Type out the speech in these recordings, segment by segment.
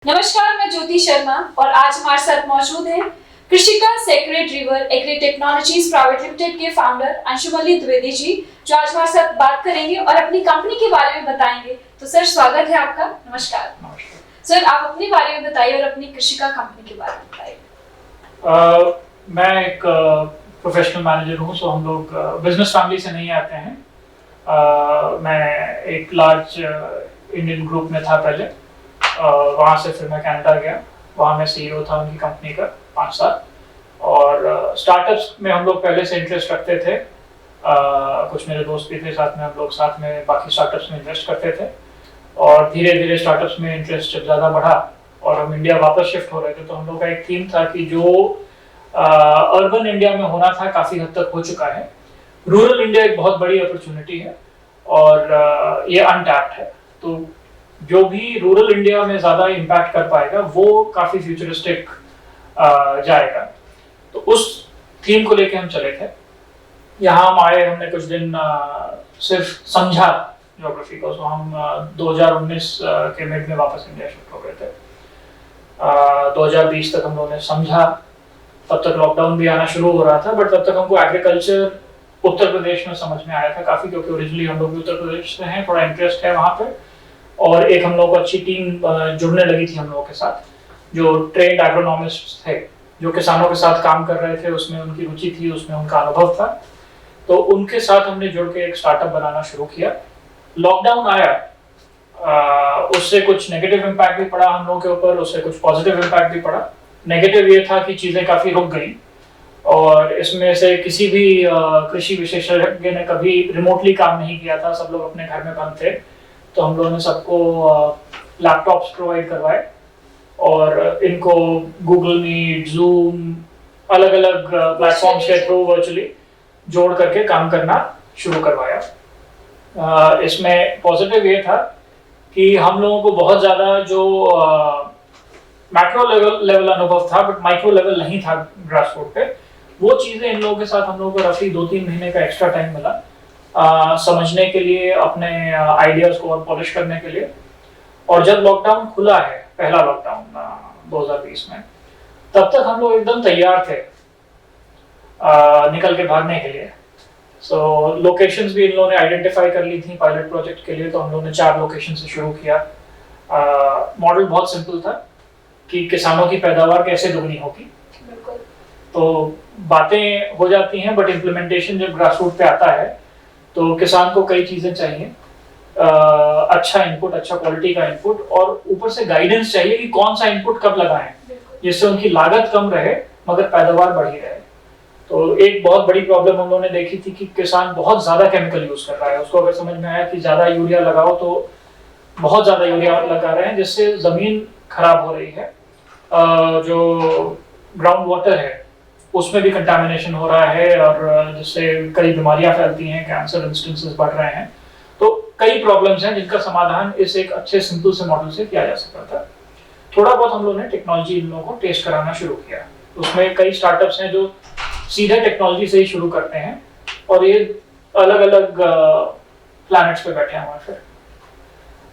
नमस्कार, मैं ज्योति शर्मा और आज हमारे साथ मौजूद है Krishika sacred river agri technologies private limited के फाउंडर अंशुमली द्विवेदी जी, जो आज हमारे साथ बात करेंगे और अपनी कंपनी के बारे में बताएंगे। तो सर, स्वागत है आपका। नमस्कार। सर, आप अपने बारे में बताइए और अपनी कृषिका कंपनी के बारे में बताइए। मैं एक प्रोफेशनल मैनेजर हूँ, सो हम लोग बिजनेस फैमिली से नहीं आते हैं। मैं एक लार्ज इंडियन ग्रुप में था पहले, वहाँ से फिर मैं कनाडा गया। वहाँ मैं सीईओ था उनकी कंपनी का 5 साल। और स्टार्टअप्स में हम लोग पहले से इंटरेस्ट रखते थे। कुछ मेरे दोस्त भी थे साथ में, हम लोग साथ में बाकी स्टार्टअप्स में इन्वेस्ट करते थे। और धीरे धीरे स्टार्टअप्स में इंटरेस्ट जब ज़्यादा बढ़ा और हम इंडिया वापस शिफ्ट हो रहे थे, तो हम लोग का एक थीम था कि जो अर्बन इंडिया में होना था काफ़ी हद तक हो चुका है। रूरल इंडिया एक बहुत बड़ी अपॉर्चुनिटी है और ये अनटैप्ड है। तो जो भी रूरल इंडिया में ज़्यादा इम्पैक्ट कर पाएगा वो काफ़ी फ्यूचरिस्टिक जाएगा। तो उस थीम को लेके हम चले थे। यहाँ हम आए, हमने कुछ दिन सिर्फ समझा ज्योग्राफी को। सो हम 2019 के मिड में वापस इंडिया शिफ्ट हो गए थे। 2020 तक हम लोगों ने समझा। तब तक लॉकडाउन भी आना शुरू हो रहा था, बट तब तक हमको एग्रीकल्चर उत्तर प्रदेश में समझ में आया था काफ़ी, क्योंकि ओरिजिनली हम लोग भी उत्तर प्रदेश से हैं, थोड़ा इंटरेस्ट है वहाँ पे। और एक हम लोग को अच्छी टीम जुड़ने लगी थी हम लोगों के साथ, जो ट्रेंड एग्रोनॉमिस्ट थे, जो किसानों के साथ काम कर रहे थे। उसमें उनकी रुचि थी, उसमें उनका अनुभव था। तो उनके साथ हमने जुड़ के एक स्टार्टअप बनाना शुरू किया। लॉकडाउन आया, उससे कुछ नेगेटिव इम्पैक्ट भी पड़ा हम लोगों के ऊपर, उससे कुछ पॉजिटिव इम्पैक्ट भी पड़ा। नेगेटिव ये था कि चीज़ें काफ़ी रुक गई और इसमें से किसी भी कृषि विशेषज्ञ ने कभी रिमोटली काम नहीं किया था। सब लोग अपने घर में बंद थे। तो हम लोगों ने सबको लैपटॉप्स प्रोवाइड करवाए और इनको गूगल मीट, जूम, अलग अलग प्लेटफॉर्म्स के थ्रू वर्चुअली जोड़ करके काम करना शुरू करवाया। इसमें पॉजिटिव ये था कि हम लोगों को बहुत ज़्यादा जो मैक्रो लेवल अनुभव था, बट माइक्रो लेवल नहीं था ग्रास रूट पे। वो चीज़ें इन लोगों के साथ हम लोगों को रफली 2-3 महीने का एक्स्ट्रा टाइम मिला समझने के लिए, अपने आइडियाज़ को और पॉलिश करने के लिए। और जब लॉकडाउन खुला है, पहला लॉकडाउन 2020 में, तब तक हम लोग एकदम तैयार थे निकल के भागने के लिए। सो लोकेशंस भी इन लोगों ने आइडेंटिफाई कर ली थी पायलट प्रोजेक्ट के लिए। तो हम लोगों ने 4 लोकेशन से शुरू किया। मॉडल बहुत सिंपल था कि किसानों की पैदावार कैसे दुगनी होगी। तो बातें हो जाती हैं, बट इम्प्लीमेंटेशन जब ग्रास रूट पे आता है तो किसान को कई चीज़ें चाहिए। अच्छा इनपुट, अच्छा क्वालिटी का इनपुट, और ऊपर से गाइडेंस चाहिए कि कौन सा इनपुट कब लगाएं, जिससे उनकी लागत कम रहे मगर पैदावार बढ़ी रहे। तो एक बहुत बड़ी प्रॉब्लम हम लोगों ने देखी थी कि किसान बहुत ज़्यादा केमिकल यूज़ कर रहा है। उसको अगर समझ में आया कि ज़्यादा यूरिया लगाओ तो बहुत ज़्यादा यूरिया लगा रहे हैं, जिससे ज़मीन खराब हो रही है। जो ग्राउंड वाटर है उसमें भी कंटामिनेशन हो रहा है और जिससे कई बीमारियां फैलती हैं, कैंसर इंस्टेंसेस बढ़ रहे हैं। तो कई प्रॉब्लम्स हैं जिनका समाधान इस एक अच्छे सिंपल से मॉडल से किया जा सकता था। थोड़ा बहुत हम लोगों ने टेक्नोलॉजी इन लोगों को टेस्ट कराना शुरू किया। उसमें कई स्टार्टअप्स हैं जो सीधे टेक्नोलॉजी से ही शुरू करते हैं और ये अलग अलग प्लैनेट्स पे बैठे हुए हैं। फिर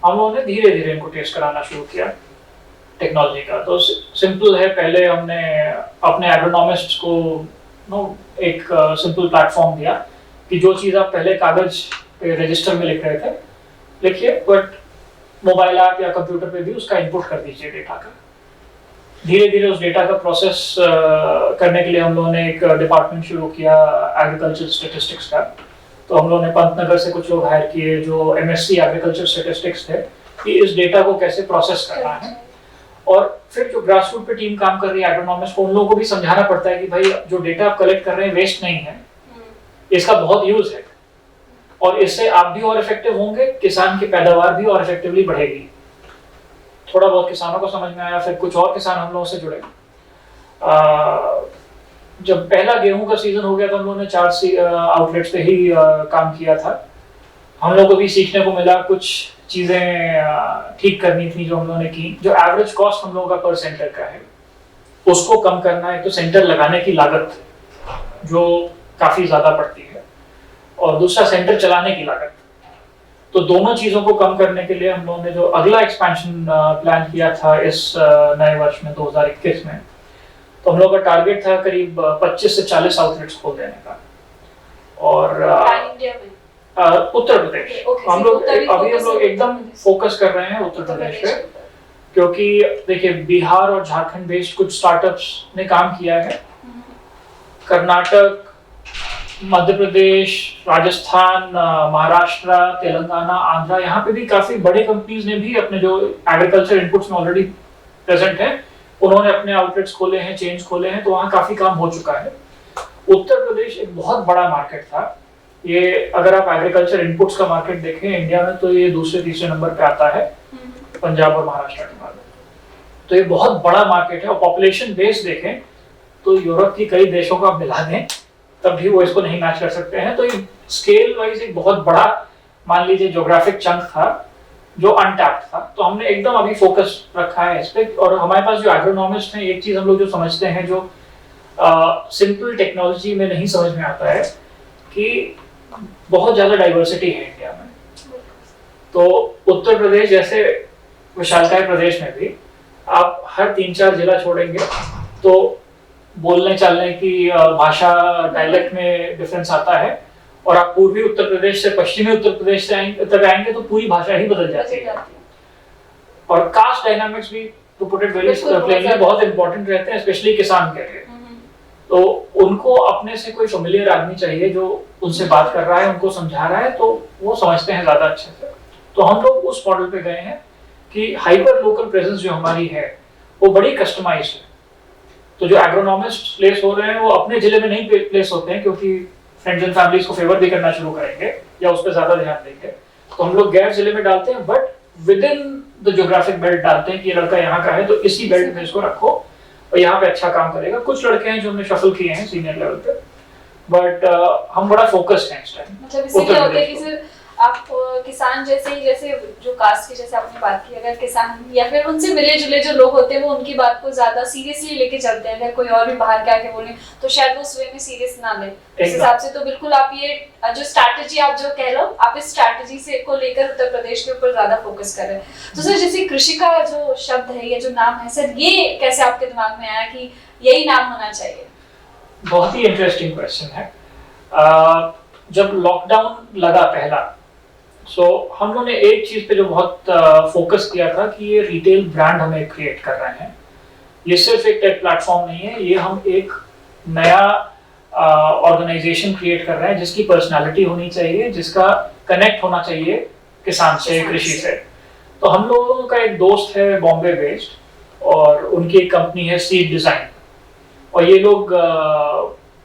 हम लोगों ने धीरे धीरे इनको टेस्ट कराना शुरू किया टेक्नोलॉजी का। तो सिंपल है, पहले हमने अपने एग्रोनॉमिस्ट्स को एक सिंपल प्लेटफॉर्म दिया कि जो चीज़ आप पहले कागज पे रजिस्टर में लिख रहे थे, लिखिए, बट मोबाइल ऐप या कंप्यूटर पे भी उसका इनपुट कर दीजिए डेटा का। धीरे धीरे उस डेटा का प्रोसेस करने के लिए हम लोगों ने एक डिपार्टमेंट शुरू किया एग्रीकल्चर स्टेटिस्टिक्स का। तो हम लोगों ने पंतनगर से कुछ लोग हायर किए जो एमएससी एग्रीकल्चर स्टेटिस्टिक्स थे, कि इस डेटा को कैसे प्रोसेस करना है। और फिर जो ग्रास रूट पे टीम काम कर रही है एग्रोनॉमिस्ट को, उन लोगों को भी समझाना पड़ता है कि भाई जो डेटा आप कलेक्ट कर रहे हैं वेस्ट नहीं है, इसका बहुत यूज है और इससे आप भी और इफेक्टिव होंगे, किसान की पैदावार भी और इफेक्टिवली बढ़ेगी। थोड़ा बहुत किसानों को समझ में आया, फिर कुछ और किसान हम लोगों से जुड़े। जब पहला गेहूं का सीजन हो गया तो हम लोगों ने 4 आउटलेट्स पे ही काम किया था। हम लोगों को भी सीखने को मिला, कुछ चीज़ें ठीक करनी थी जो हम लोगों ने की। जो एवरेज कॉस्ट हम लोगों का पर सेंटर का है उसको कम करना है। तो सेंटर लगाने की लागत जो काफ़ी ज़्यादा पड़ती है, और दूसरा सेंटर चलाने की लागत। तो दोनों चीज़ों को कम करने के लिए हम लोगों ने जो अगला एक्सपेंशन प्लान किया था इस नए वर्ष में 2021 में, तो हम लोग का टारगेट था करीब 25 से 40 आउटलेट्स खोल देने का। और पैन इंडिया में उत्तर प्रदेश Okay, हम लोग उत्तर भी अभी हम focus लोग है एकदम उत्तर प्रदेश। फोकस कर रहे हैं उत्तर प्रदेश पे, क्योंकि देखिए बिहार और झारखंड बेस्ड कुछ स्टार्टअप्स ने काम किया है, कर्नाटक, मध्य प्रदेश, राजस्थान, महाराष्ट्र, तेलंगाना, आंध्रा, यहाँ पे भी काफी बड़े कंपनीज ने भी अपने जो एग्रीकल्चर इनपुट्स में ऑलरेडी प्रेजेंट है, उन्होंने अपने आउटलेट्स खोले हैं, चेंज खोले हैं, तो वहाँ काफी काम हो चुका है। उत्तर प्रदेश एक बहुत बड़ा मार्केट था। ये अगर आप एग्रीकल्चर इनपुट्स का मार्केट देखें इंडिया में, तो ये दूसरे तीसरे नंबर पे आता है पंजाब और महाराष्ट्र के बाद। तो ये बहुत बड़ा मार्केट है, और पॉपुलेशन बेस देखें तो यूरोप की कई देशों का मिला दें तब भी वो इसको नहीं मैच कर सकते हैं। तो ये स्केल वाइज एक बहुत बड़ा, मान लीजिए ज्योग्राफिक चंक था जो अनटैप्ड था। तो हमने एकदम अभी फोकस रखा है इस पे। और हमारे पास जो एग्रोनॉमिस्ट हैं, एक चीज हम लोग जो समझते हैं, जो सिंपल टेक्नोलॉजी में नहीं समझ में आता है, कि बहुत ज्यादा डाइवर्सिटी है इंडिया में। तो उत्तर प्रदेश जैसे विशालकाय प्रदेश में भी आप हर 3-4 जिला छोड़ेंगे तो बोलने चालने की भाषा, डायलेक्ट में डिफरेंस आता है। और आप पूर्वी उत्तर प्रदेश से पश्चिमी उत्तर प्रदेश से तक आएंगे तो पूरी भाषा ही बदल जाती है। और कास्ट डायनामिक्स भी, to put it very plainly, बहुत इंपॉर्टेंट रहते हैं, स्पेशली किसान के लिए। तो उनको अपने से कोई फेमिलियर आदमी चाहिए जो उनसे बात कर रहा है, उनको समझा रहा है, तो वो समझते हैं ज्यादा अच्छे से। तो हम लोग उस मॉडल पे गए हैं कि हाइपर लोकल प्रेजेंस जो हमारी है वो बड़ी कस्टमाइज्ड है। तो जो एग्रोनॉमिस्ट प्लेस हो रहे हैं वो अपने जिले में नहीं प्लेस होते हैं, क्योंकि फ्रेंड्स एंड फैमिलीज को फेवर भी करना शुरू करेंगे या उस पर ज्यादा ध्यान देंगे। तो हम लोग गैर जिले में डालते हैं, but with in the geographic belt डालते हैं कि ये लड़का यहाँ का है तो इसी बेल्ट में इसको रखो और यहाँ पे अच्छा काम करेगा। कुछ लड़के हैं जो हमने शफल किए हैं सीनियर लेवल पे, बट हम बड़ा फोकस्ड हैं इस टाइम। मतलब इससे क्या होता है कि सिर्फ आप किसान जैसे जो कास्ट की जैसे आपने बात की, अगर किसान या फिर उनसे मिले जुले जो लोग होते हैं वो उनकी बात को ज्यादा सीरियसली लेके चलते हैं। अगर कोई और भी बाहर के आके बोले तो शायद वो उस वे में सीरियस ना ले। इस हिसाब से तो बिल्कुल आप ये जो स्ट्रैटेजी आप जो कह लो, आप इस स्ट्रैटेजी से को लेकर उत्तर प्रदेश के ऊपर ज्यादा फोकस कर रहे हैं। तो सर जैसे कृषि का जो शब्द है, ये जो नाम है सर, ये कैसे आपके दिमाग में आया कि यही नाम होना चाहिए? बहुत ही इंटरेस्टिंग क्वेश्चन है। जब लॉकडाउन लगा पहला, हम लोगों ने एक चीज पे जो बहुत फोकस किया था कि ये रिटेल ब्रांड हमें क्रिएट कर रहे हैं। ये सिर्फ एक टेक प्लेटफॉर्म नहीं है, ये हम एक नया ऑर्गेनाइजेशन क्रिएट कर रहे हैं जिसकी पर्सनालिटी होनी चाहिए, जिसका कनेक्ट होना चाहिए किसान से, कृषि से। तो हम लोगों का एक दोस्त है बॉम्बे बेस्ड, और उनकी एक कंपनी है सीड डिजाइन, और ये लोग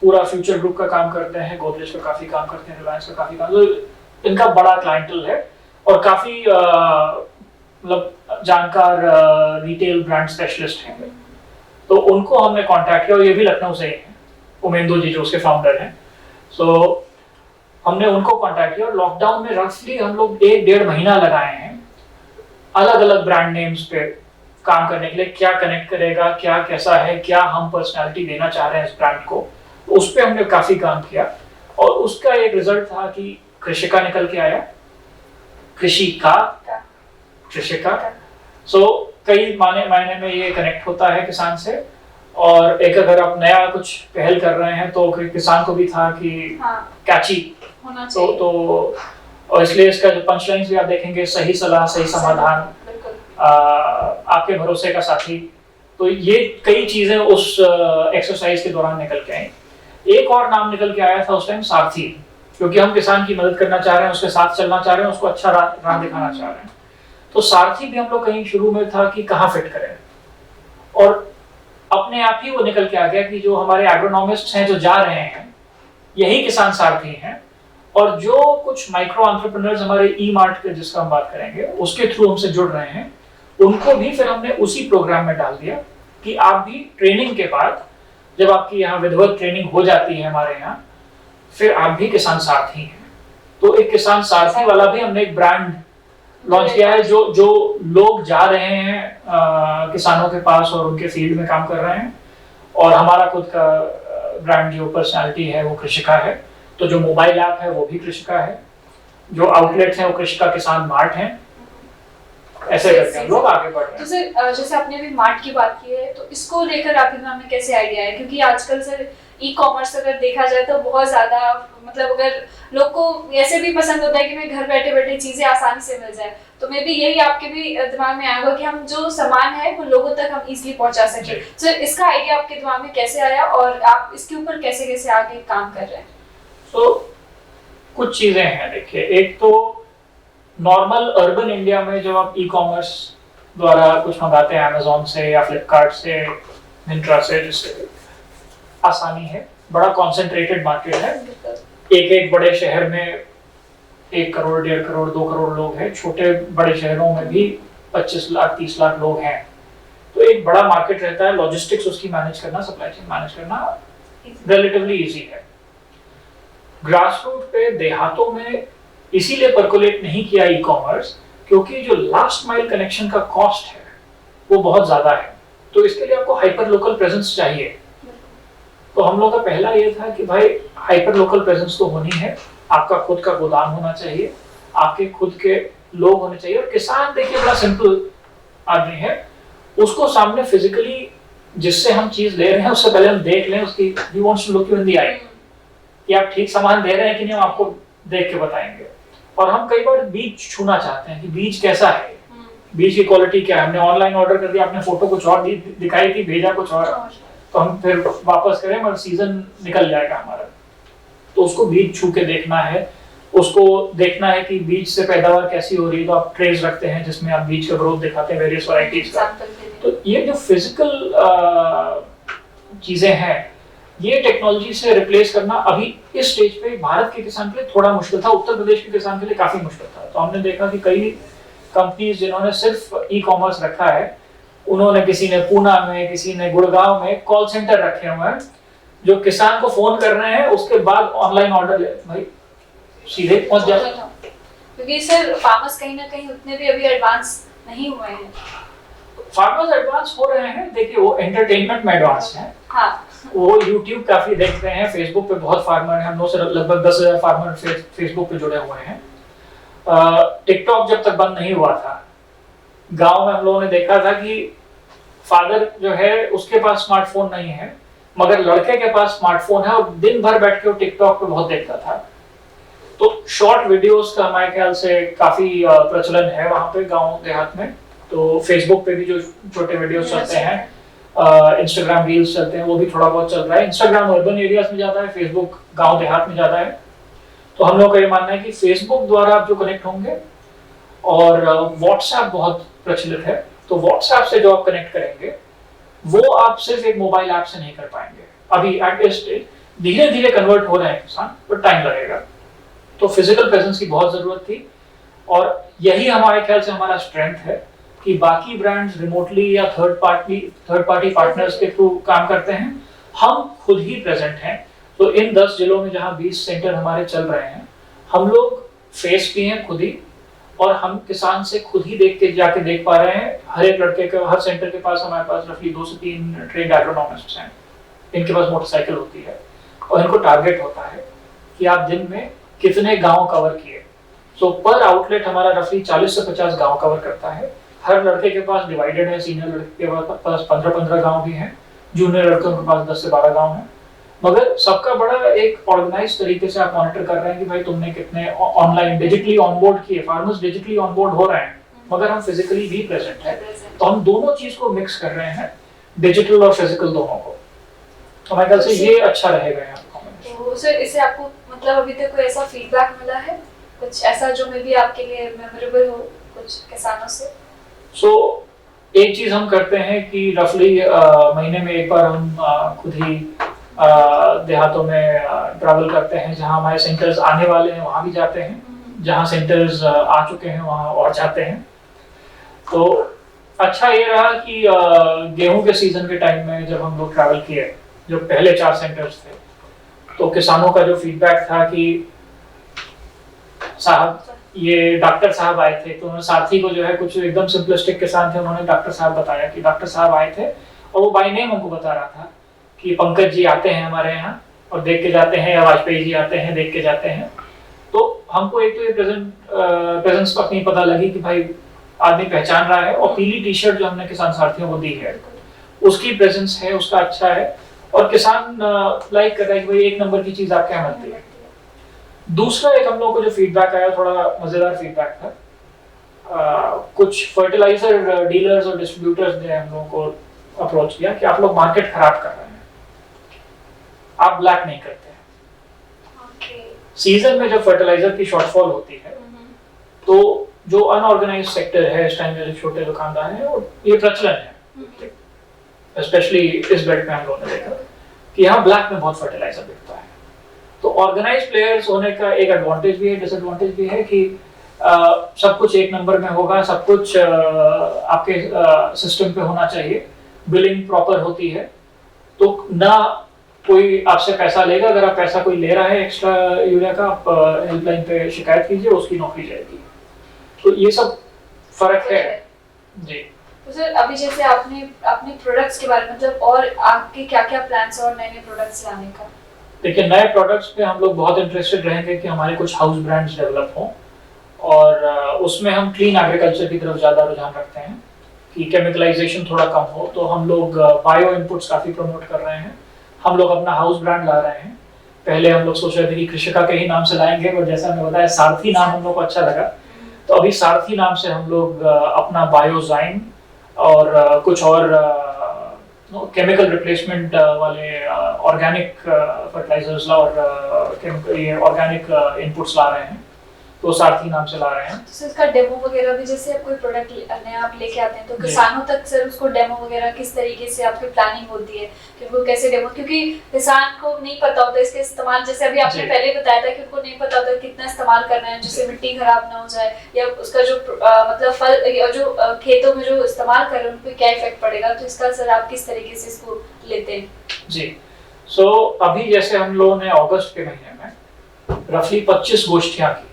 पूरा फ्यूचर ग्रुप का काम करते हैं, गोदरेज का काफी काम करते हैं, रिलायंस का काफी काम, तो इनका बड़ा क्लाइंटल है और काफी मतलब जानकार रिटेल ब्रांड स्पेशलिस्ट हैं। तो उनको हमने कांटेक्ट किया, और ये भी लखनऊ से ही हैं, उमेंदु जी जो उसके फाउंडर हैं। हमने उनको कांटेक्ट किया, और लॉकडाउन में रफली हम लोग 1-1.5 महीना लगाए हैं अलग अलग ब्रांड नेम्स पे काम करने के लिए। क्या कनेक्ट करेगा, क्या कैसा है, क्या हम पर्सनैलिटी देना चाह रहे हैं इस ब्रांड को, तो उस पर हमने काफी काम किया। और उसका एक रिजल्ट था कि कृषिका निकल के आया, कृषिका। कई मायने में ये कनेक्ट होता है किसान से। और एक अगर आप नया कुछ पहल कर रहे हैं तो किसान को भी था कि कैची होना चाहिए। तो और इसलिए इसका जो पंच लाइन्स भी आप देखेंगे, सही सलाह सही समाधान, आपके भरोसे का साथी। तो ये कई चीजें उस एक्सरसाइज के दौरान निकल के आई। एक और नाम निकल के आया था उस टाइम, सारथी, क्योंकि हम किसान की मदद करना चाह रहे हैं, उसके साथ चलना चाह रहे हैं, उसको अच्छा राह दिखाना चाह रहे हैं। तो सारथी भी हम लोग कहीं शुरू में था कि कहाँ फिट करें, और अपने आप ही वो निकल के आ गया कि जो हमारे एग्रोनॉमिस्ट हैं जो जा रहे हैं, यही किसान सारथी हैं। और जो कुछ माइक्रो एंटरप्रेन्योर्स हमारे ई मार्ट के जिसका हम बात करेंगे उसके थ्रू हमसे जुड़ रहे हैं, उनको भी फिर हमने उसी प्रोग्राम में डाल दिया कि आप भी ट्रेनिंग के बाद, जब आपकी यहाँ विधिवत ट्रेनिंग हो जाती है हमारे यहाँ, फिर आप भी किसान सारथी हैं। तो एक किसान सारथी वाला भी हमने एक ब्रांड लॉन्च किया है, जो लोग जा रहे हैं किसानों के पास और उनके फील्ड में काम कर रहे हैं। और हमारा खुद का ब्रांड जो पर्सनालिटी है वो कृषिका है। तो जो मोबाइल ऐप है वो भी कृषिका है, जो आउटलेट्स हैं वो कृषिका किसान मार्ट हैं, ऐसे करके हम लोग आगे बढ़ रहे तो हैं। सर जैसे आपने अभी मार्ट की बात की है, तो इसको लेकर आपके दिमाग में कैसे आइडिया है? क्योंकि आजकल सर ई कॉमर्स अगर देखा जाए तो बहुत ज्यादा, मतलब अगर लोग को ऐसे भी पसंद होता है कि मैं घर बैठे बैठे चीजें आसानी से मिल जाए, तो मे बी यही आपके भी दिमाग में आया होगा कि हम जो सामान है वो लोगों तक हम इजीली पहुंचा सके। सर इसका आइडिया आपके दिमाग में कैसे आया और आप इसके ऊपर कैसे कैसे आगे काम कर रहे हैं? तो कुछ चीजें हैं, देखिए, एक तो नॉर्मल अर्बन इंडिया में जब आप ई कॉमर्स द्वारा कुछ मंगाते हैं अमेजोन से या फ्लिपकार्ट से, मिंत्रा से, जिससे आसानी है, बड़ा कॉन्सेंट्रेटेड मार्केट है, एक एक बड़े शहर में 1 करोड़ 1.5 करोड़ 2 करोड़ लोग हैं, छोटे बड़े शहरों में भी 25 लाख 30 लाख लोग हैं, तो एक बड़ा मार्केट रहता है। लॉजिस्टिक्स उसकी मैनेज करना, सप्लाई चेन मैनेज करना रिलेटिवली इजी है। ग्रास रूट पे देहातों में इसीलिए परकोलेट नहीं किया ई कॉमर्स, क्योंकि जो लास्ट माइल कनेक्शन का कॉस्ट है वो बहुत ज्यादा है, तो इसके लिए आपको हाइपर लोकल प्रेजेंस चाहिए। तो हम लोग का पहला ये था कि भाई हाइपर लोकल प्रेजेंस तो होनी है, आपका खुद का गोदाम होना चाहिए, आपके खुद के लोग होने चाहिए, और किसान देखिए बड़ा सिंपल आदमी है, उसको सामने फिजिकली जिससे हम चीज ले रहे हैं उससे पहले हम देख लें उसकी, he wants to look you in the eye कि आप ठीक सामान दे रहे हैं कि नहीं, हम आपको देख के बताएंगे। और हम कई बार बीज छूना चाहते हैं कि बीज कैसा है, बीज की क्वालिटी क्या है। हमने ऑनलाइन ऑर्डर कर दिया, आपने फोटो कुछ और दिखाई थी, भेजा कुछ और, तो हम फिर वापस करें मगर सीजन निकल जाएगा हमारा। तो उसको बीज छू के देखना है, उसको देखना है कि बीज से पैदावार कैसी हो रही है, तो आप ट्रेस रखते हैं जिसमें आप बीज का ग्रोथ दिखाते हैं वेरियस वैरायटीज का। तो ये जो फिजिकल चीजें हैं, ये टेक्नोलॉजी से रिप्लेस करना अभी इस स्टेज पे भारत के किसान के लिए थोड़ा मुश्किल था, उत्तर प्रदेश के किसान के लिए काफी मुश्किल था। तो हमने देखा कि कई कंपनीज जिन्होंने सिर्फ ई कॉमर्स रखा है, उन्होंने, किसी ने पूना में, किसी ने गुड़गांव में कॉल सेंटर रखे हुए हैं, जो किसान को फोन कर रहे हैं, उसके बाद ऑनलाइन ऑर्डर ले, भाई सीधे पहुंच जाए। क्योंकि सर फार्मर्स कहीं ना कहीं उतने भी अभी एडवांस नहीं हुए हैं। फार्मर्स एडवांस हो रहे हैं, देखिए वो एंटरटेनमेंट में एडवांस हैं। हाँ। वो यूट्यूब काफी देखते हैं, फेसबुक पे बहुत फार्मर हैं, हम लोग से लगभग 10,000 फार्मर फेसबुक पे जुड़े हुए हैं। टिकटॉक जब तक बंद नहीं हुआ था, गांव में हम लोगों ने देखा था कि फादर जो है उसके पास स्मार्टफोन नहीं है, मगर लड़के के पास स्मार्टफोन है और दिन भर बैठ के वो टिकटॉक पे बहुत देखता था। तो शॉर्ट वीडियोस का हमारे ख्याल से काफी प्रचलन है वहाँ पे गांव देहात में। तो फेसबुक पे भी जो छोटे वीडियोस चलते हैं, इंस्टाग्राम रील्स चलते हैं, वो भी थोड़ा बहुत चल रहा है। इंस्टाग्राम अर्बन एरियाज में ज्यादा है, फेसबुक गांव देहात में ज्यादा है। तो हम लोग का ये मानना है कि फेसबुक द्वारा आप जो कनेक्ट होंगे, और व्हाट्सएप बहुत प्रचलित है, तो व्हाट्सएप से जो आप कनेक्ट करेंगे वो आप सिर्फ एक मोबाइल ऐप से नहीं कर पाएंगे अभी एट दिस स्टेज। धीरे धीरे कन्वर्ट हो रहे हैं किसान, पर टाइम लगेगा। तो फिजिकल प्रेजेंस की बहुत जरूरत थी, और यही हमारे ख्याल से हमारा स्ट्रेंथ है कि बाकी ब्रांड्स रिमोटली या थर्ड पार्टी पार्टनर्स के थ्रू काम करते हैं, हम खुद ही प्रेजेंट हैं। तो इन 10 जिलों में जहां 20 सेंटर हमारे चल रहे हैं, हम लोग फेस भी हैं खुद ही, और हम किसान से खुद ही जाके देख पा रहे हैं। हर एक लड़के के, हर सेंटर के पास हमारे पास रफली 2 से 3 ट्रेन्ड एग्रोनॉमिस्ट्स हैं। इनके पास मोटरसाइकिल होती है और इनको टारगेट होता है कि आप दिन में कितने गांव कवर किए। सो पर आउटलेट हमारा रफली 40 से 50 गांव कवर करता है। हर लड़के के पास डिवाइडेड है, सीनियर लड़के के पास 15-15 गांव भी हैं, जूनियर लड़कों के पास 10 से 12 गांव हैं, मगर सबका बड़ा एक ऑर्गेनाइज तरीके से आप मॉनिटर कर रहे हैं कि भाई तुमने कितने ऑनलाइन डिजिटली ऑनबोर्ड किए। फार्मर्स डिजिटली ऑनबोर्ड हो रहे हैं, मगर हम फिजिकली भी प्रेजेंट हैं। तो हम दोनों चीज को मिक्स कर रहे हैं, डिजिटल और फिजिकल दोनों को। तो मेरे ख्याल से ये अच्छा रहेगा यहाँ। तो सर इससे आपको मतलब अभी तक कोई ऐसा फीडबैक मिला है, कुछ ऐसा जो मे बी आपके लिए मेमोरेबल हो कुछ किसानों से? एक चीज हम करते हैं कि रफली महीने में एक बार हम खुद ही देहातों में ट्रैवल करते हैं। जहां हमारे सेंटर्स आने वाले हैं वहां भी जाते हैं, जहां सेंटर्स आ चुके हैं वहां और जाते हैं। तो अच्छा ये रहा कि गेहूं के सीजन के टाइम में जब हम लोग ट्रैवल किए, जो पहले 4 सेंटर्स थे, तो किसानों का जो फीडबैक था कि साहब, ये डॉक्टर साहब आए थे, तो उन्होंने साथी को जो है, कुछ एकदम सिंपलिस्टिक किसान थे, उन्होंने डॉक्टर साहब बताया कि डॉक्टर साहब आए थे, और वो बाय नेम हमको बता रहा था कि पंकज जी आते हैं हमारे यहाँ और देख के जाते हैं, या वाजपेयी जी आते हैं देख के जाते हैं। तो हमको एक तो ये प्रेजेंस अपनी पता लगी कि भाई आदमी पहचान रहा है, और पीली टी शर्ट जो हमने किसान साथियों को दी है उसकी प्रेजेंस है, उसका अच्छा है, और किसान लाइक कर रहा है कि भाई एक नंबर की चीज आपके यहाँ मिलती है। दूसरा एक हम लोग को जो फीडबैक आया, थोड़ा मजेदार फीडबैक था। कुछ फर्टिलाइजर डीलर्स और डिस्ट्रीब्यूटर्स ने हम लोगों को अप्रोच किया कि आप लोग मार्केट खराब कर रहे हैं, आप ब्लैक नहीं करते हैं। सीजन में जब फर्टिलाइजर की शॉर्टफॉल होती है तो जो अनऑर्गेनाइज सेक्टर है इस टाइम, जो छोटे दुकानदार हैं, और ये प्रचलन है स्पेशली इस बेल्ट में हम लोगों ने देखा कि यहाँ ब्लैक में बहुत फर्टिलाइजर बिकता है। तो ऑर्गेनाइज प्लेयर्स होने का एक एडवांटेज भी है, डिसएडवांटेज भी है कि सब कुछ एक नंबर में होगा, सब कुछ आपके सिस्टम पे होना चाहिए, बिलिंग प्रॉपर होती है, तो ना कोई आपसे पैसा लेगा। अगर आप पैसा कोई ले रहा है एक्स्ट्रा यूरिया का, आप हेल्पलाइन पे शिकायत कीजिए, उसकी नौकरी जाएगी। तो ये सब फर्क है जी। तो सर अभी जैसे आपने अपने प्रोडक्ट्स के बारे में, मतलब और आपके क्या क्या प्लान्स और नए नए प्रोडक्ट्स लाने का? देखिए, नए प्रोडक्ट्स पे हम लोग बहुत इंटरेस्टेड रहेंगे कि हमारे कुछ हाउस ब्रांड्स डेवलप हों, और उसमें हम क्लीन एग्रीकल्चर की तरफ ज़्यादा रुझान रखते हैं कि केमिकलाइजेशन थोड़ा कम हो। तो हम लोग बायो इनपुट्स काफ़ी प्रमोट कर रहे हैं। हम लोग अपना हाउस ब्रांड ला रहे हैं। पहले हम लोग सोच रहे थे कि कृषिका के ही नाम से लाएंगे, और जैसा मैंने बताया सारथी नाम हम लोग को अच्छा लगा, तो अभी सारथी नाम से हम लोग अपना बायोजाइन और कुछ और केमिकल रिप्लेसमेंट वाले ऑर्गेनिक फर्टिलाइजर्स और ये ऑर्गेनिक इनपुट्स ला रहे हैं, तो सारथी नाम से ला रहे हैं। तो सर इसका डेमो वगैरह भी, जैसे आप कोई प्रोडक्ट नया आप लेके आते हैं तो किसानों तक सर उसको डेमो वगैरह किस तरीके से आपकी प्लानिंग होती है कि उनको कैसे डेमो, क्योंकि किसान को नहीं पता होता इसके इस्तेमाल, जैसे अभी आपने पहले बताया था कि उनको नहीं पता होता कितना इस्तेमाल करना है जिससे मिट्टी खराब ना हो जाए, या उसका जो मतलब फल या जो खेतों में जो इस्तेमाल कर रहे हैं उन पर क्या इफेक्ट पड़ेगा। तो इसका सर आप किस तरीके से इसको लेते हैं? जी सो अभी जैसे हम लोगों ने अगस्त के महीने में रफली 25 गोष्ठियां की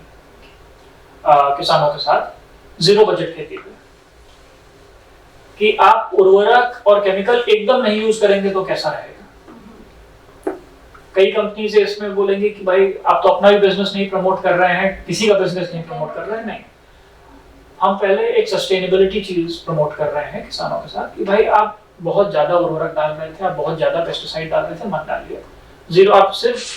किसानों के साथ जीरो बजट खेती पे, कि आप उर्वरक और केमिकल एकदम नहीं यूज करेंगे तो कैसा रहेगा। कई कंपनी से इसमें बोलेंगे कि भाई आप तो अपना भी बिजनेस नहीं प्रमोट कर रहे हैं, किसी का बिजनेस नहीं प्रमोट कर रहे हैं। नहीं, हम पहले एक सस्टेनेबिलिटी चीज प्रमोट कर रहे हैं किसानों के साथ कि भाई आप बहुत ज्यादा उर्वरक डाल रहे थे, आप बहुत ज्यादा पेस्टिसाइड डाल रहे थे, मत डालिए। जीरो, आप सिर्फ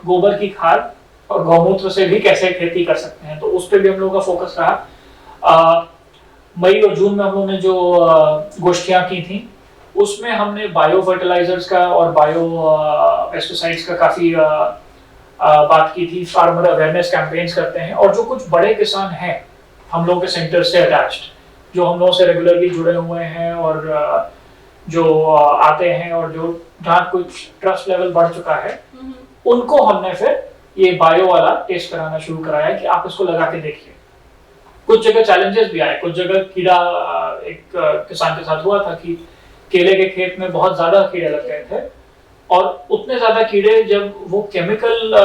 गोबर की खाद और गौमूत्र से भी कैसे खेती कर सकते हैं, तो उस पर भी हम लोगों का फोकस रहा। मई और जून में हम लोगों ने जो गोष्ठियां की थी उसमें हमने बायो फर्टिलाइजर्स का और बायो पेस्टिसाइड्स का काफी बात की थी। फार्मर अवेयरनेस कैंपेन्स करते हैं, और जो कुछ बड़े किसान हैं हम लोगों के सेंटर से अटैच्ड, जो हम लोगों से रेगुलरली जुड़े हुए हैं और जो आते हैं, और जो जहाँ कुछ ट्रस्ट लेवल बढ़ चुका है, उनको हमने फिर ये बायो वाला टेस्ट कराना शुरू कराया कि आप इसको लगा के देखिए। कुछ जगह चैलेंजेस भी आए, कुछ जगह कीड़ा, एक किसान के साथ हुआ था कि केले के खेत में बहुत ज्यादा कीड़े लग गए थे, और उतने ज्यादा कीड़े जब वो केमिकल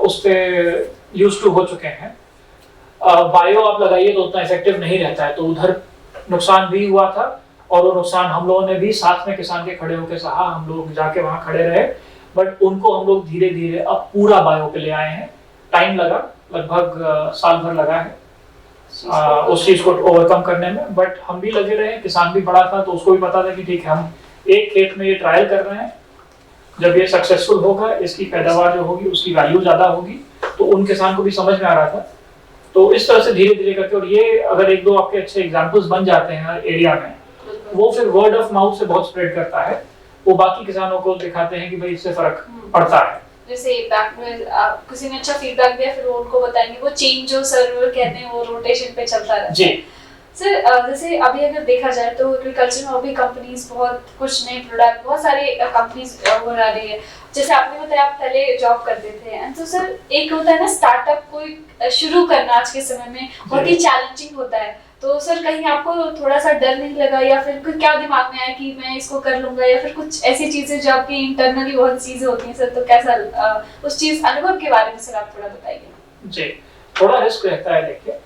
उस पे यूज टू हो चुके हैं, बायो आप लगाइए तो उतना इफेक्टिव नहीं रहता है, तो उधर नुकसान भी हुआ था। और वो नुकसान हम लोगों ने भी साथ में किसान के खड़े होकर सहा, हम लोग जाके वहां खड़े रहे, बट उनको हम लोग धीरे धीरे अब पूरा बायो पे ले आए हैं। टाइम लगा, लगभग साल भर लगा है उस चीज को ओवरकम करने में, बट हम भी लगे रहे, किसान भी बड़ा था तो उसको भी पता था कि ठीक है, हम एक खेत में ये ट्रायल कर रहे हैं, जब ये सक्सेसफुल होगा, इसकी पैदावार जो होगी उसकी वैल्यू ज्यादा होगी, तो उन किसान को भी समझ में आ रहा था। तो इस तरह से धीरे धीरे करके, और ये अगर एक दो आपके अच्छे एग्जाम्पल्स बन जाते हैं एरिया में, वो फिर वर्ड ऑफ माउथ से बहुत स्प्रेड करता है, वो बाकी किसानों को दिखाते हैं कि भाई इससे फर्क पड़ता है। जैसे बैक में किसी ने अच्छा फीडबैक दिया, फिर वो उनको बताएंगे, वो चेन जो सर्वर कहते हैं वो रोटेशन पे चलता रहता है। जी सर, जैसे अभी अगर देखा जाए तो एग्रीकल्चर में अभी कंपनीज बहुत कुछ नए प्रोडक्ट, बहुत सारे कंपनीज बना रही है। जैसे आपने बताया आप पहले जॉब करते थे, एंड तो सर एक होता है ना स्टार्टअप को शुरू करना आज के समय में बहुत ही चैलेंजिंग होता है, तो सर कहीं आपको थोड़ा सा डर नहीं लगा, या फिर क्या दिमाग में आया कि मैं इसको कर लूंगा, या फिर कुछ ऐसी चीजें जो आपकी इंटरनली बहुत चीजें होती हैं सर, तो कैसा उस चीज अनुभव के बारे में सर आप थोड़ा बताइए। जी, थोड़ा रिस्क रहता है देखिए,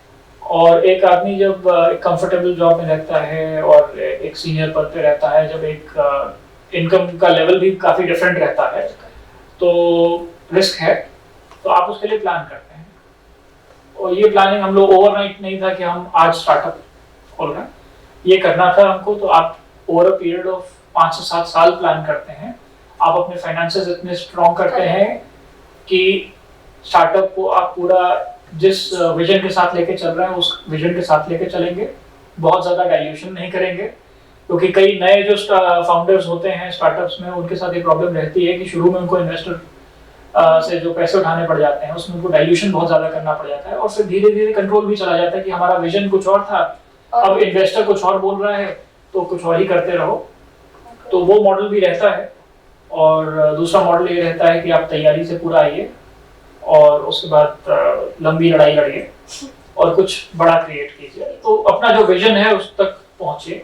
और एक आदमी जब एक कंफर्टेबल जॉब में रहता है और एक सीनियर पद पे रहता है, जब एक इनकम का लेवल भी काफी डिफरेंट रहता है, तो रिस्क है, तो आप उसके लिए प्लान करते हैं। और ये प्लानिंग हम लोग ओवरनाइट नहीं था कि हम आज स्टार्टअप खोल रहे हैं, ये करना था हमको। तो आप ओवर अ पीरियड ऑफ 5 से 7 साल प्लान करते हैं, आप अपने फाइनेंसेस इतने स्ट्रॉन्ग करते हैं कि स्टार्टअप को आप पूरा जिस विजन के साथ लेके चल रहे हैं उस विजन के साथ लेके चलेंगे, बहुत ज़्यादा डाइल्यूशन नहीं करेंगे। क्योंकि कई नए जो फाउंडर्स होते हैं स्टार्टअप्स में, उनके साथ ये प्रॉब्लम रहती है कि शुरू में उनको इन्वेस्टर से जो पैसे उठाने पड़ जाते हैं उसमें उनको डाइल्यूशन बहुत ज़्यादा करना पड़ जाता है, और फिर धीरे धीरे कंट्रोल भी चला जाता है कि हमारा विजन कुछ और था, अब इन्वेस्टर कुछ और बोल रहा है तो कुछ और ही करते रहो। तो वो मॉडल भी रहता है। और दूसरा मॉडल ये रहता है कि आप तैयारी से पूरा आइए और उसके बाद लंबी लड़ाई लड़िए और कुछ बड़ा क्रिएट कीजिए, तो अपना जो विजन है उस तक पहुंचे।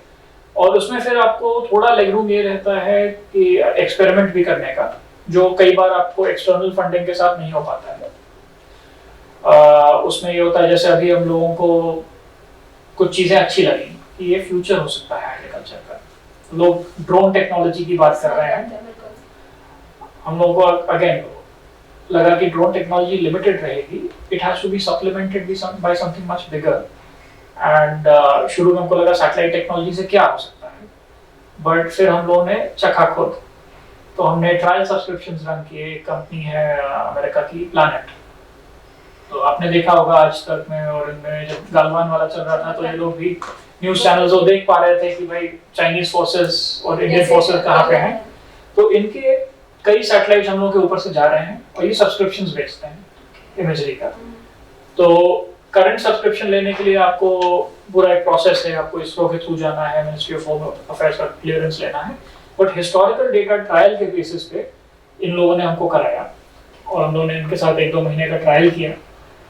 और उसमें फिर आपको थोड़ा लेगरूम ये रहता है कि एक्सपेरिमेंट भी करने का, जो कई बार आपको एक्सटर्नल फंडिंग के साथ नहीं हो पाता है। उसमें ये होता है, जैसे अभी हम लोगों को कुछ चीज़ें अच्छी लगी कि ये फ्यूचर हो सकता है एग्रीकल्चर का, लोग ड्रोन टेक्नोलॉजी की बात कर रहे हैं। हम लोगों को अगेन लगा कि ड्रोन टेक्नोलॉजी लिमिटेड रहेगी, it has to be supplemented by something much bigger. And शुरू में हमको लगा सैटेलाइट टेक्नोलॉजी से क्या हो सकता है, बट फिर हम लोगों ने चखा खुद। तो हमने ट्रायल सब्सक्रिप्शंस रन किए, एक कंपनी है अमेरिका की प्लैनेट, तो आपने देखा होगा आज तक में, और इनमें जब गालवान वाला चल रहा था तो ये लोग भी न्यूज़ चैनल्स वो देख पा रहे थे कि भाई चाइनीज फोर्सेस और इंडियन फोर्सेस कहाँ पे हैं। तो इनके कई सैटेलाइट्स हम लोग के ऊपर से जा रहे हैं और ये सब्सक्रिप्शंस बेचते हैं इमेजरी का। तो करंट सब्सक्रिप्शन लेने के लिए आपको पूरा एक प्रोसेस है, आपको इसरो के थ्रू जाना है, मिनिस्ट्री ऑफ होम अफेयर्स का क्लियरेंस लेना है। बट हिस्टोरिकल डेटा ट्रायल के बेसिस पे इन लोगों ने हमको कराया और हम लोगों ने इनके साथ 1-2 महीने का ट्रायल किया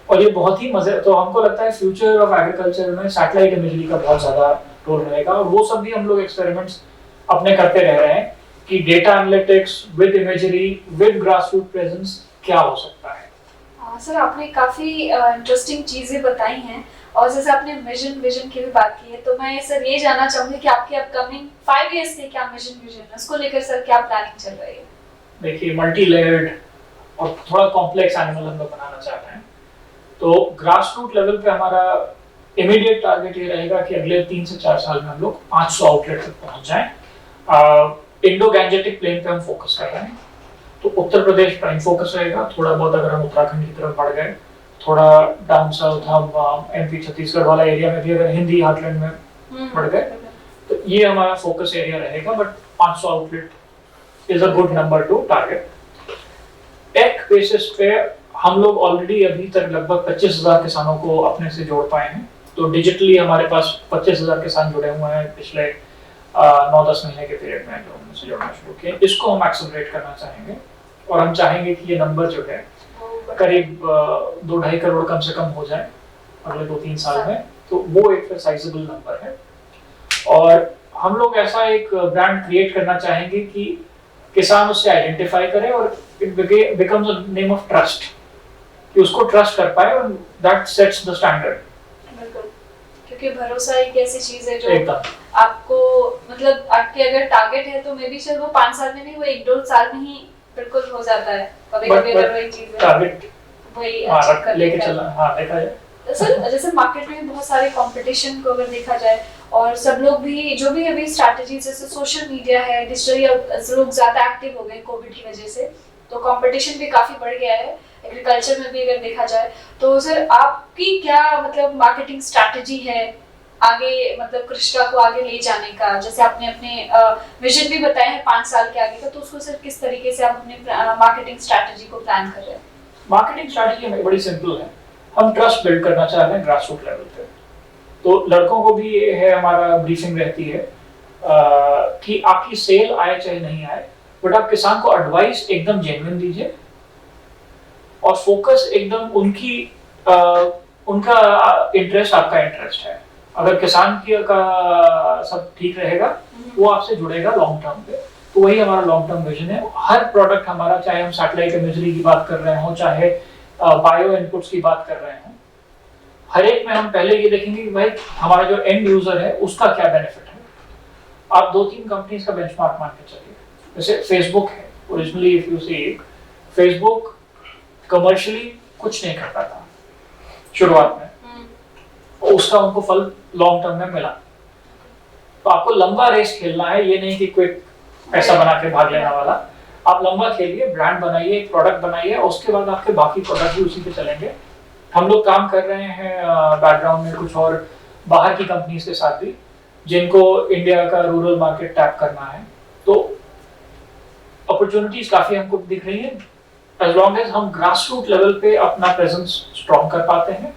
और ये बहुत ही मजे। तो हमको लगता है फ्यूचर ऑफ एग्रीकल्चर में सैटेलाइट इमेजरी का बहुत ज़्यादा रोल रहेगा, और वो सब भी हम लोग एक्सपेरिमेंट्स अपने करते रह रहे हैं कि data analytics with imagery with grassroot presence क्या हो सकता है। सर आपने काफ़ी इंटरेस्टिंग चीज़ें बताई हैं, और जैसे आपने विजन की भी बात की है, तो मैं सर ये जानना चाहूँगी कि आपके अपकमिंग 5 इयर्स के क्या विजन है, उसको लेकर सर क्या प्लानिंग चल रही है? देखिए, मल्टी लेयर्ड और थोड़ा कॉम्प्लेक्स एनिमल हम लोग बनाना चाह रहे हैं। तो ग्रास रूट लेवल पे हमारा इमीडिएट टारगेट ये रहेगा कि अगले 3 से 4 साल में हम लोग 500 आउटलेट तक पहुंच जाएं। इंडो गैंजेटिक प्लेन पे हम फोकस कर रहे हैं, तो उत्तर प्रदेश प्राइम फोकस रहेगा। थोड़ा बहुत अगर हम उत्तराखंड की तरफ बढ़ गए, थोड़ा डाउन साउथ हम एमपी छत्तीसगढ़ वाला एरिया में भी अगर हिंदी हार्टलैंड में बढ़ गए तो ये हमारा फोकस एरिया रहेगा। But 500 outlet is a good number to target. Tech basis पे हम लोग ऑलरेडी अभी तक लगभग 25,000 किसानों को अपने से जोड़ पाए हैं। तो डिजिटली हमारे पास 25,000 किसान जुड़े हुए हैं पिछले 9-10 महीने के पीरियड में जो हमसे जोड़ना शुरू किए। इसको हम एक्सेलरेट करना चाहेंगे और हम चाहेंगे कि ये नंबर जो है करीब 2-2.5 करोड़ कम से कम हो जाए अगले 2-3 साल में। तो वो एक फिर साइजेबल नंबर है। और हम लोग ऐसा एक ब्रांड क्रिएट करना चाहेंगे कि किसान उससे आइडेंटिफाई करे और it becomes a name of trust, कि उसको ट्रस्ट कर पाए, और दैट सेट्स द स्टैंडर्ड। बिल्कुल, क्योंकि भरोसा एक ऐसी चीज है जो एकदम आपको मतलब आपके अगर टारगेट है तो मे बी शायद वो 5 साल में नहीं, वो 1-2 साल में ही बिल्कुल हो जाता है। कभी-कभी अगर वही चीज है टारगेट वही लेके चलना। हाँ, देखा जाए सर, जैसे मार्केट में बहुत सारे कंपटीशन को अगर देखा जाए, और सब लोग भी जो भी अभी स्ट्रैटेजी, जैसे सोशल मीडिया है, डिजिटली लोग ज्यादा एक्टिव हो गए कोविड की वजह से, तो कंपटीशन भी काफी बढ़ गया है एग्रीकल्चर में भी अगर देखा जाए। तो सर आपकी क्या मतलब मार्केटिंग स्ट्रैटेजी है आगे, मतलब कृषिका को आगे ले जाने का? जैसे आपने अपने विजन भी बताया है 5 साल के आगे का, तो उसको सर किस तरीके से आप अपने मार्केटिंग स्ट्रैटेजी को प्लान कर रहे हैं? मार्केटिंग स्ट्रैटेजी हमारी बड़ी सिंपल है। हम ट्रस्ट बिल्ड करना चाह रहे हैं ग्रास रूट लेवल पे। तो लड़कों को भी ये है, हमारा ब्रीफिंग रहती है कि आपकी सेल आए चाहे नहीं आए, बट आप किसान को एडवाइस एकदम जेन्युइन दीजिए और फोकस एकदम उनका इंटरेस्ट आपका इंटरेस्ट है। अगर किसान की का सब ठीक रहेगा वो आपसे जुड़ेगा लॉन्ग टर्म पे। तो वही हमारा लॉन्ग टर्म विजन है। हर प्रोडक्ट हमारा, चाहे हम सैटेलाइट इमेजरी की बात कर रहे हो, चाहे बायो इनपुट्स की बात कर रहे हो, हर एक में हम पहले ये देखेंगे कि भाई हमारा जो एंड यूजर है उसका क्या बेनिफिट है। आप 2-3 कंपनीज का बेंचमार्क मान के चलिए। जैसे फेसबुक है, originally if you see Facebook commercially कुछ नहीं करता था, शुरुआत में, उसका उनको फल लॉन्ग टर्म में मिला। तो आपको लंबा रेस खेलना है, ये नहीं कि क्विक पैसा बना के भाग लेने वाला। आप लंबा खेलिए, ब्रांड बनाइए, एक प्रोडक्ट बनाइए, और उसके बाद आपके बाकी प्रोडक्ट भी उसी पे चलेंगे। हम लोग काम कर रहे हैं बैकग्राउंड में कुछ और बाहर की कंपनीज के साथ भी, जिनको इंडिया का रूरल मार्केट टैप करना है। तो अपॉर्चुनिटीज काफी हमको दिख रही है, एज लॉन्ग एज हम ग्रास रूट लेवल पे अपना प्रेजेंस स्ट्रॉन्ग कर पाते हैं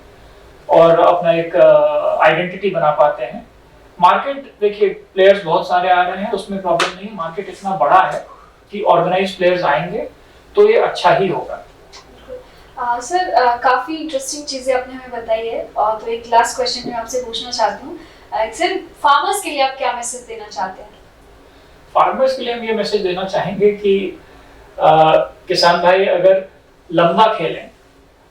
और अपना एक आइडेंटिटी बना पाते हैं। मार्केट देखिए, प्लेयर्स बहुत सारे आ रहे हैं, उसमें प्रॉब्लम नहीं। मार्केट इतना बड़ा है कि ऑर्गेनाइज्ड प्लेयर्स आएंगे तो ये अच्छा ही होगा। सर काफी इंटरेस्टिंग चीजें आपने हमें बताई है, और तो एक लास्ट क्वेश्चन मैं आपसे पूछना चाहती हूँ, सर फार्मर्स के लिए आप क्या मैसेज देना चाहते हैं? फार्मर्स के लिए हम ये मैसेज देना चाहेंगे कि किसान भाई अगर लंबा खेलें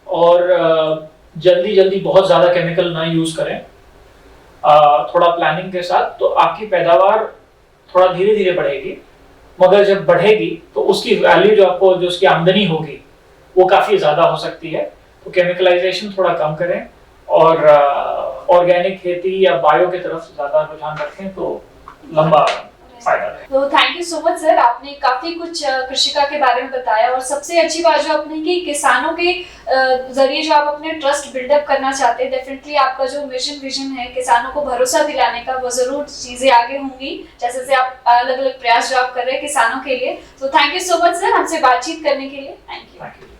और जल्दी जल्दी बहुत ज्यादा केमिकल ना यूज करें, थोड़ा प्लानिंग के साथ, तो आपकी पैदावार थोड़ा धीरे धीरे बढ़ेगी, मगर जब बढ़ेगी तो उसकी वैल्यू जो आपको, जो उसकी आमदनी होगी, वो काफी ज्यादा हो सकती है। तो केमिकलाइजेशन थोड़ा कम करें और ऑर्गेनिक खेती या बायो की तरफ ज्यादा रुझान रखें, तो लंबा फायदा है। तो thank you so much sir, आपने काफी कुछ कृषिका के बारे में बताया, और सबसे अच्छी बात जो आपने की, किसानों के जरिए जो आप अपने ट्रस्ट बिल्डअप करना चाहते हैं, डेफिनेटली आपका जो मिशन विजन है किसानों को भरोसा दिलाने का, वो जरूर चीजें आगे होंगी, जैसे से आप अलग अलग प्रयास जो आप कर रहे हैं किसानों के लिए। तो thank you so much sir, हमसे बातचीत करने के लिए। Thank you.